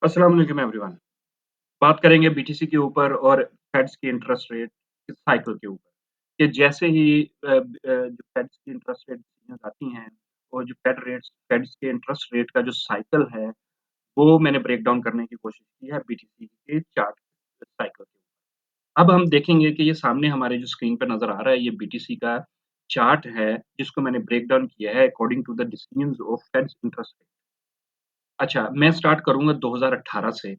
अस्सलाम वालेकुम एवरीवन। बात करेंगे बीटीसी के ऊपर और फेड्स की इंटरेस्ट रेट के साइकिल के ऊपर, कि जैसे ही जो फेड्स की इंटरेस्ट रेट डिसीजंस आती हैं और जो फेड्स के इंटरेस्ट रेट का जो साइकिल है, वो मैंने ब्रेक डाउन करने की कोशिश की है बीटीसी के चार्ट साइकिल के ऊपर। अब हम देखेंगे कि ये सामने हमारे जो स्क्रीन पे नज़र आ रहा है, ये बीटीसी का चार्ट है, जिसको मैंने ब्रेक डाउन किया है according to the decisions of Fed's interest rate. अच्छा, मैं स्टार्ट करूँगा 2018 से।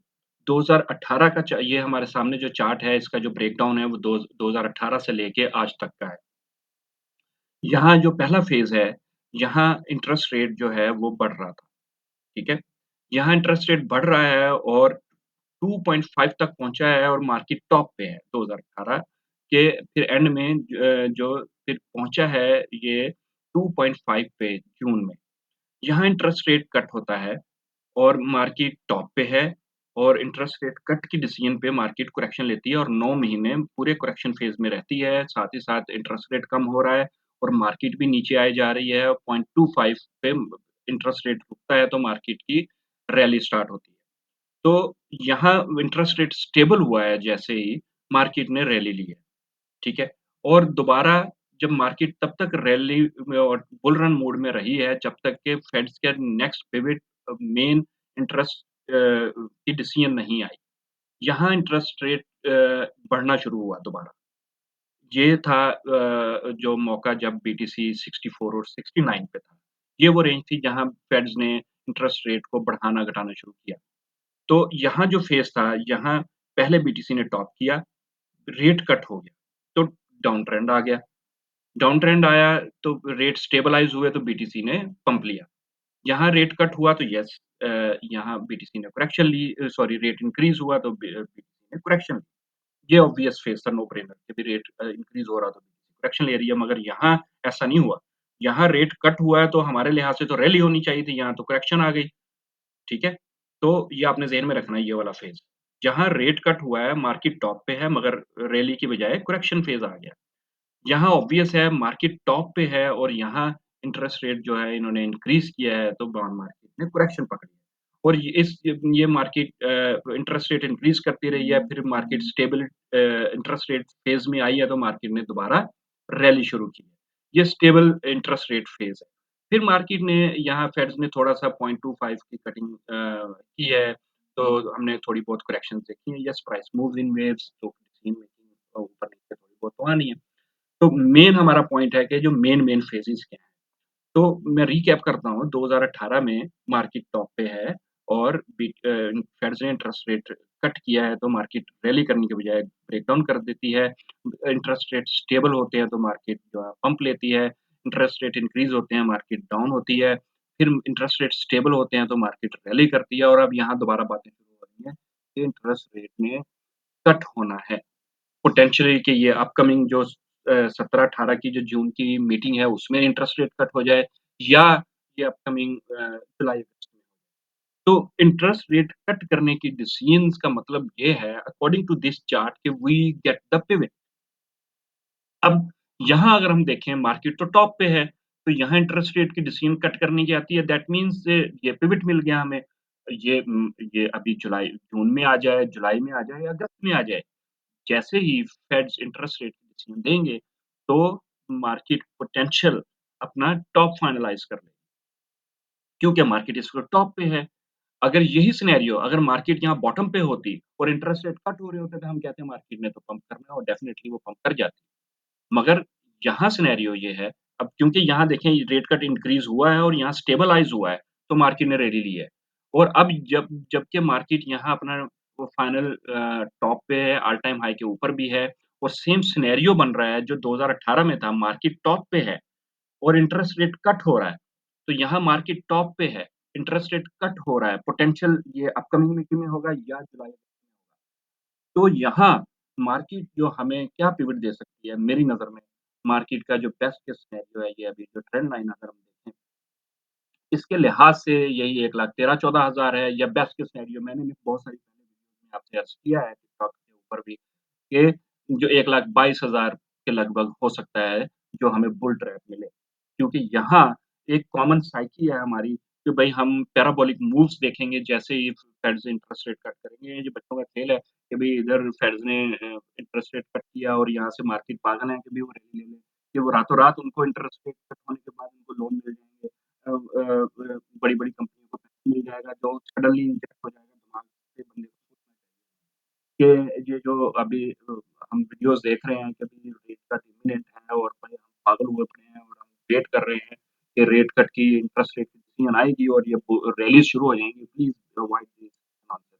2018 का च ये हमारे सामने जो चार्ट है, इसका जो ब्रेकडाउन है, वो 2018 से लेके आज तक का है। यहाँ जो पहला फ़ेज़ है, यहाँ इंटरेस्ट रेट जो है, वो बढ़ रहा था, ठीक है? यहाँ इंटरेस्ट रेट बढ़ रहा है और 2.5 तक पहुँचा है और मार्केट टॉप पे है 2018 के फिर एंड में जो फिर पहुँचा है ये 2.5 पे जून में। यहाँ इंटरेस्ट रेट कट होता है और मार्केट टॉप पे है और इंटरेस्ट रेट कट की डिसीजन पे मार्केट करेक्शन लेती है और 9 महीने पूरे करेक्शन फेज़ में रहती है। साथ ही साथ इंटरेस्ट रेट कम हो रहा है और मार्केट भी नीचे आई जा रही है और 0.25 पे इंटरेस्ट रेट रुकता है तो मार्केट की रैली स्टार्ट होती है। तो यहाँ इंटरेस्ट रेट स्टेबल हुआ है जैसे ही मार्केट ने रैली ली है, ठीक है? और दोबारा जब मार्केट तब तक रैली में और बुल रन मोड में रही है जब तक कि फेड्स के नेक्स्ट पिवट मेन इंटरेस्ट की डिसीजन नहीं आई। यहाँ इंटरेस्ट रेट बढ़ना शुरू हुआ दोबारा। ये था जो मौका जब बीटीसी 64 और 69 पे था। ये वो रेंज थी जहाँ फेड्स ने इंटरेस्ट रेट को बढ़ाना-घटाना शुरू किया। तो यहाँ जो फेज़ था, यहाँ पहले बीटीसी ने टॉप किया, रेट कट हो गया, तो डाउन ट्रेंड आ गया। डाउन ट्रेंड आया तो रेट स्टेबलाइज़ हुए तो बीटीसी ने पंप लिया। यहाँ रेट कट हुआ तो यहाँ बीटीसी ने करेक्शन ली सॉरी रेट इंक्रीज़ हुआ तो बीटीसी ने करेक्शन ली। ये ऑब्वियस फेस था नो ब्रेनर कि भी रेट इंक्रीज़ हो रहा तो करेक्शन ले रही है मगर यहाँ ऐसा नहीं हुआ। यहाँ रेट कट हुआ है तो हमारे लिहाज़ से तो रैली होनी चाहिए थी, यहाँ तो करेक्शन आ गई, ठीक है? तो ये आपने ज़हन में रखना है ये वाला फेज़। जहाँ रेट कट हुआ है, मार्केट टॉप पे है मगर रैली की बजाय करेक्शन फेज़ आ गया। यहाँ ऑब्वियस है मार्केट टॉप पे है और यहाँ इंटरेस्ट रेट जो है इन्होंने इंक्रीज़ किया है तो बॉन्ड मार्केट ने करेक्शन पकड़ी है। और ये मार्केट इंटरेस्ट रेट इंक्रीज़ करती रही है, फिर market stable interest rate phase में आई है तो मार्केट ने दोबारा रैली शुरू की है। ये स्टेबल इंटरेस्ट रेट फ़ेज़ है। फिर मार्केट ने यहाँ फेड्स ने थोड़ा-सा 0.25 की कटिंग की है, तो हमने थोड़ी बहुत करेक्शंस देखी हैं। Yes price moves in waves तो ऊपर-नीचे थोड़ी बहुत तो आनी है। तो मेन हमारा पॉइंट है कि जो मेन फेजेज़ क्या हैं। तो मैं रिकैप करता हूँ 2018 में मार्केट टॉप पे है और फेड्स ने इंटरेस्ट रेट कट किया है तो मार्केट रैली करने के बजाय ब्रेक डाउन कर देती है। इंटरेस्ट रेट स्टेबल होते हैं तो मार्केट जो है पंप लेती है। इंटरेस्ट रेट इंक्रीज़ होते हैं, मार्केट डाउन होती है। फिर इंटरेस्ट रेट स्टेबल होते हैं तो मार्केट रैली करती है और अब यहाँ दोबारा बातें शुरू हो रही हैं कि इंटरेस्ट रेट में कट होना है। पोटेंशियली कि ये अपकमिंग जो 17-18 की जो जून की मीटिंग है, उसमें इंटरेस्ट रेट कट हो जाए या ये अपकमिंग जुलाई-अगस्त में। तो इंटरेस्ट रेट कट करने की डिसीजंस का मतलब ये है अकॉर्डिंग टू दिस चार्ट कि वी गेट द पिवट। अब यहाँ अगर हम देखें मार्केट तो टॉप पे है, तो यहाँ इंटरेस्ट रेट की डिसीजन कट करने की आती है दैट मीन्स ये पिवट मिल गया हमें। ये अभी जून में आ जाए, जुलाई में आ जाए या अगस्त में आ जाए। जैसे ही फेड्स इंटरेस्ट रेट की डिसीजन देंगे, तो मार्केट पोटेंशियल अपना टॉप फाइनलाइज़ कर लेगी, क्योंकि मार्केट इस वक़्त टॉप पे है। अगर यही सिनेरियो अगर मार्केट यहाँ बॉटम पे होती और इंटरेस्ट रेट कट हो रहे होते, तो हम कहते हैं मार्केट ने तो पंप करना है और डेफिनिटली वो पंप कर जाती। मगर यहाँ सिनेरियो ये है, अब क्योंकि यहाँ देखें रेट कट इंक्रीज़ हुआ है और यहाँ स्टेबलाइज़ हुआ है, तो मार्केट ने रैली ली है। और अब जबकि मार्केट यहाँ अपना वो फाइनल टॉप पे है, ऑल टाइम हाई के ऊपर भी है और सेम सिनेरियो बन रहा है जो 2018 में था, मार्केट टॉप पे है और इंटरेस्ट रेट कट हो रहा है। तो यहाँ मार्केट टॉप पे है, इंटरेस्ट रेट कट हो रहा है, पोटेंशियल ये अपकमिंग मीटिंग में होगा या जुलाई में होगा। तो यहाँ मार्केट जो हमें क्या पिवट दे सकती है मेरी नज़र में, मार्केट का जो बेस्ट केस सिनेरियो है ये अभी जो ट्रेंड लाइन अगर हम देखें, इसके लिहाज़ से यही 1,13,14,000 है या बेस्ट केस सिनेरियो मैंने भी बहुत सारी पहले वीडियोज़ में आपसे अर्ज़ किया है टिकटॉक के ऊपर भी कि जो 1,22,000 के लगभग हो सकता है, जो हमें बुल ट्रैप मिले। क्योंकि यहाँ एक कॉमन साइकी है हमारी कि भई हम पैराबोलिक मूव्स देखेंगे जैसे ही फेड्स इंटरेस्ट रेट कट करेंगे। ये बच्चों का खेल है कि भई इधर फेड्स ने इंटरेस्ट रेट कट किया और यहाँ से मार्केट पागल है कि भई वो रैली ले लें, कि वो रातों-रात उनको इंटरेस्ट रेट कट होने के बाद उनको लोन मिल जाएँगे। बड़ी-बड़ी कंपनियों को पैसा मिल जाएगा, जो सडनली इंजेक्ट हो जाएगा दिमाग से बंदे को सोचना चाहिए कि ये जो अभी हम वीडियोज़ देख रहे हैं कि अभी रेट कट इमिनेंट है और भाई हम पागल हुए पड़े हैं और हम वेट कर रहे हैं कि रेट कट की इंटरेस्ट रेट की डिसीजन आएगी और ये रैलीज़ शुरू हो जाएँगी, प्लीज़ अवॉइड दिस नॉनसेंस।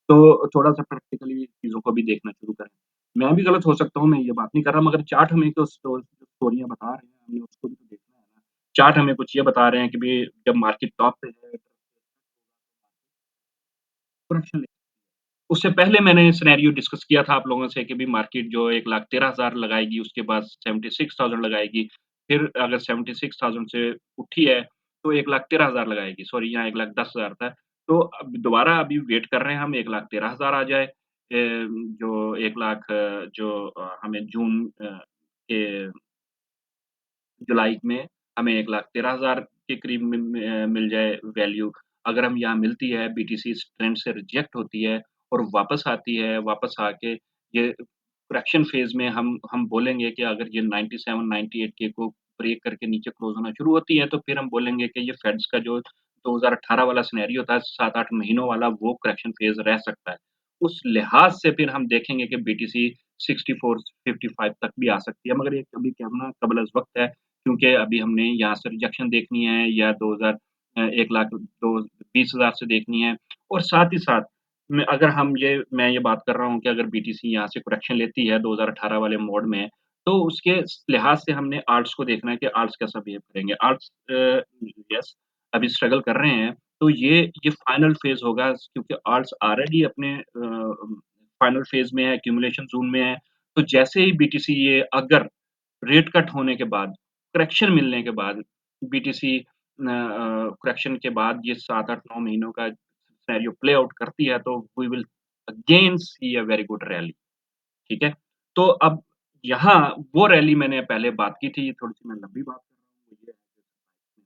तो थोड़ा-सा प्रैक्टिकली चीज़ों को भी देखना शुरू करें। मैं भी गलत हो सकता हूँ, मैं ये बात नहीं कर रहा, मगर चार्ट हमें तो स्टोरियाँ बता रहे हैं, हमें उसको भी तो देखना है ना। चार्ट हमें कुछ ये बता रहे हैं कि भई जब मार्केट टॉप पे है, करेक्शन उससे पहले मैंने सिनेरियो डिस्कस किया था आप लोगों से कि भई मार्केट जो 1,13,000 लगाएगी, उसके बाद 76,000 लगाएगी। फिर अगर 76,000 से उठी है, तो 1,13,000 लगाएगी। सॉरी, यहाँ 1,10,000 था। तो अब दोबारा अभी वेट कर रहे हैं हम 1,13,000 आ जाए। जो 1 लाख जो हमें जून के जुलाई में हमें 1,13,000 के करीब मिल जाए वैल्यू। अगर हम यहाँ मिलती है, बीटीसी इस ट्रेंड से रिजेक्ट होती है और वापस आती है, वापस आके ये करेक्शन फेज़ में हम बोलेंगे कि अगर ये 97-98 के को ब्रेक करके नीचे क्लोज़ होना शुरू होती है, तो फिर हम बोलेंगे कि ये फेड्स का जो 2018 वाला सिनेरियो था, 7-8 महीनों वाला, वो करेक्शन फेज़ रह सकता है। उस लिहाज से फिर हम देखेंगे कि बीटीसी 64-55 तक भी आ सकती है, मगर ये अभी कहना कबल-अज़-वक़्त है। क्योंकि अभी हमने यहाँ से रिजेक्शन देखनी है या 1 लाख दो 20,000 से देखनी है और साथ ही साथ मैं ये बात कर रहा हूँ कि अगर बीटीसी यहाँ से करेक्शन लेती है 2018 वाले मोड में, तो उसके लिहाज से हमने आल्ट्स को देखना है कि आल्ट्स कैसा बिहेव करेंगे। आल्ट्स यस, अभी स्ट्रगल कर रहे हैं, तो ये फाइनल फेज़ होगा क्योंकि आल्ट्स ऑलरेडी अपने फाइनल फेज़ में है, एक्यूमुलेशन ज़ोन में है। तो जैसे ही बीटीसी ये अगर रेट कट होने के बाद, करेक्शन मिलने के बाद बीटीसी करेक्शन के बाद ये 7, 8, 9 महीनों का सिनेरियो प्ले आउट करती है तो we will again see a very good rally, ठीक है? तो अब यहाँ वो रैली मैंने पहले बात की थी, थोड़ी-सी मैं लंबी बात कर रहा हूँ, वो ये है कि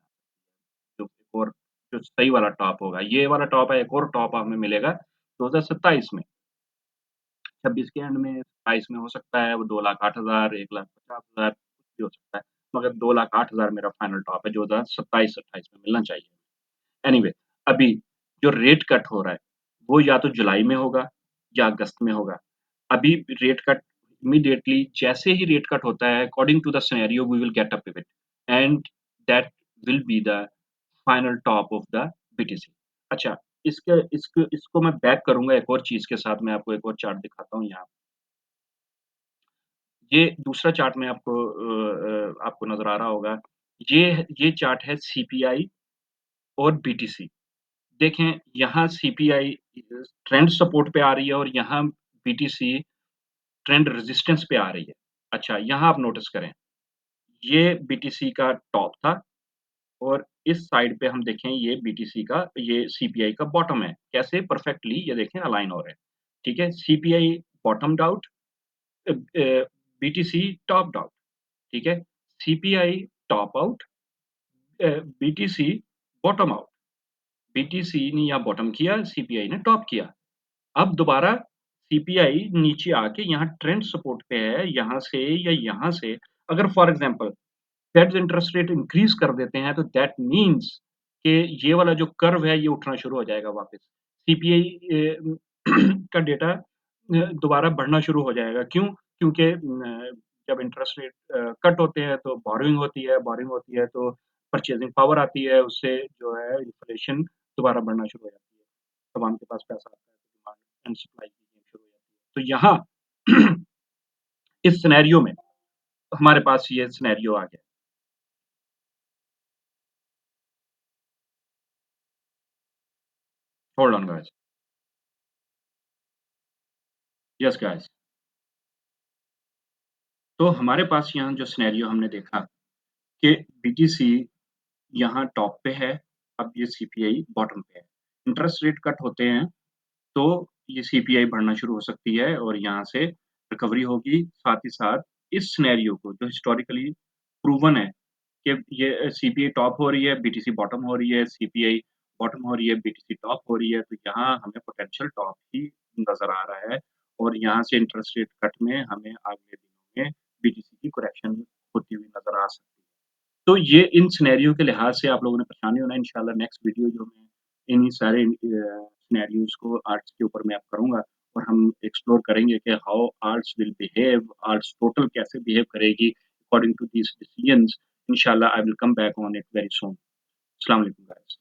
जो एक और जो सही वाला टॉप होगा, ये वाला टॉप है, एक और टॉप हमें मिलेगा 2027 में। 26 के एंड में, 27 में हो सकता है वो 2,08,000 1,50,000 कुछ भी हो सकता है। मगर 2,08,000 मेरा फाइनल टॉप है जो 2027-28 में मिलना चाहिए। एनीवे अभी जो रेट कट हो रहा है, वो या तो जुलाई में होगा या अगस्त में होगा। अभी रेट कट इमीडिएटली जैसे ही रेट कट होता है according to the scenario we will get a pivot and that will be the final top of the BTC. अच्छा, इसको मैं बैक करूँगा एक और चीज़ के साथ, मैं आपको एक और चार्ट दिखाता हूँ यहाँ। ये दूसरा चार्ट मैं आपको नज़र आ रहा होगा। ये चार्ट है सीपीआई और बीटीसी। देखें यहाँ सीपीआई ट्रेंड सपोर्ट पे आ रही है और यहाँ बीटीसी ट्रेंड रेजिस्टेंस पे आ रही है। अच्छा, यहाँ आप नोटिस करें, ये बीटीसी का टॉप था और इस साइड पे हम देखें ये सीपीआई का बॉटम है। कैसे? परफेक्टली ये देखें अलाइन हो रहे हैं। ठीक है? CPI बॉटम्ड out, BTC topped out. ठीक है? CPI top out, BTC bottom out. BTC ने यहाँ बॉटम किया, सीपीआई ने टॉप किया। अब दोबारा सीपीआई नीचे आके यहाँ ट्रेंड सपोर्ट पे है, यहाँ से या यहाँ से अगर for example fades interest rate increase कर देते हैं, तो दैट मीन्स कि ये वाला जो कर्व है, ये उठना शुरू हो जाएगा वापस। सीपीआई का डेटा दोबारा बढ़ना शुरू हो जाएगा। क्यों? क्योंकि जब इंटरेस्ट रेट कट होते हैं, तो बोरोइंग होती है तो परचेज़िंग पावर आती है, उससे जो है इन्फ्लेशन दोबारा बढ़ना शुरू हो जाती है। आवाम के पास पैसा आता है, तो डिमांड एंड सप्लाई की गेम शुरू हो जाती है। तो यहाँ इस सिनेरियो में हमारे पास ये सिनेरियो आ गया। Hold on guys. Yes guys. तो हमारे पास यहाँ जो सिनेरियो हमने देखा कि बीटीसी यहाँ टॉप पे है, अब ये सीपीआई बॉटम पे है। इंटरेस्ट रेट कट होते हैं, तो ये सीपीआई बढ़ना शुरू हो सकती है और यहाँ से रिकवरी होगी। साथ ही साथ इस सिनेरियो को जो हिस्टोरिकली प्रूवन है कि ये सीपीआई टॉप हो रही है, बीटीसी बॉटम हो रही है, सीपीआई बॉटम हो रही है, बीटीसी टॉप हो रही है, तो यहाँ हमें पोटेंशियल टॉप ही नज़र आ रहा है और यहाँ से इंटरेस्ट रेट कट में हमें अगले दिनों में बीटीसी की करेक्शन होती हुई नज़र आ सकती है। तो ये इन सिनेरियो के लिहाज से आप लोगों ने परेशान नहीं होना है, इंशाल्लाह नेक्स्ट वीडियो जो मैं इन्हीं सारे सिनेरियोज़ को आर्ट्स के ऊपर मैं करूँगा और हम एक्सप्लोर करेंगे कि how arts will behave, arts total कैसे बिहेव करेगी अकॉर्डिंग टू दीज़ डिसीजंस। इंशाल्लाह I will come back on it very soon. अस्सलाम वालेकुम गाइस।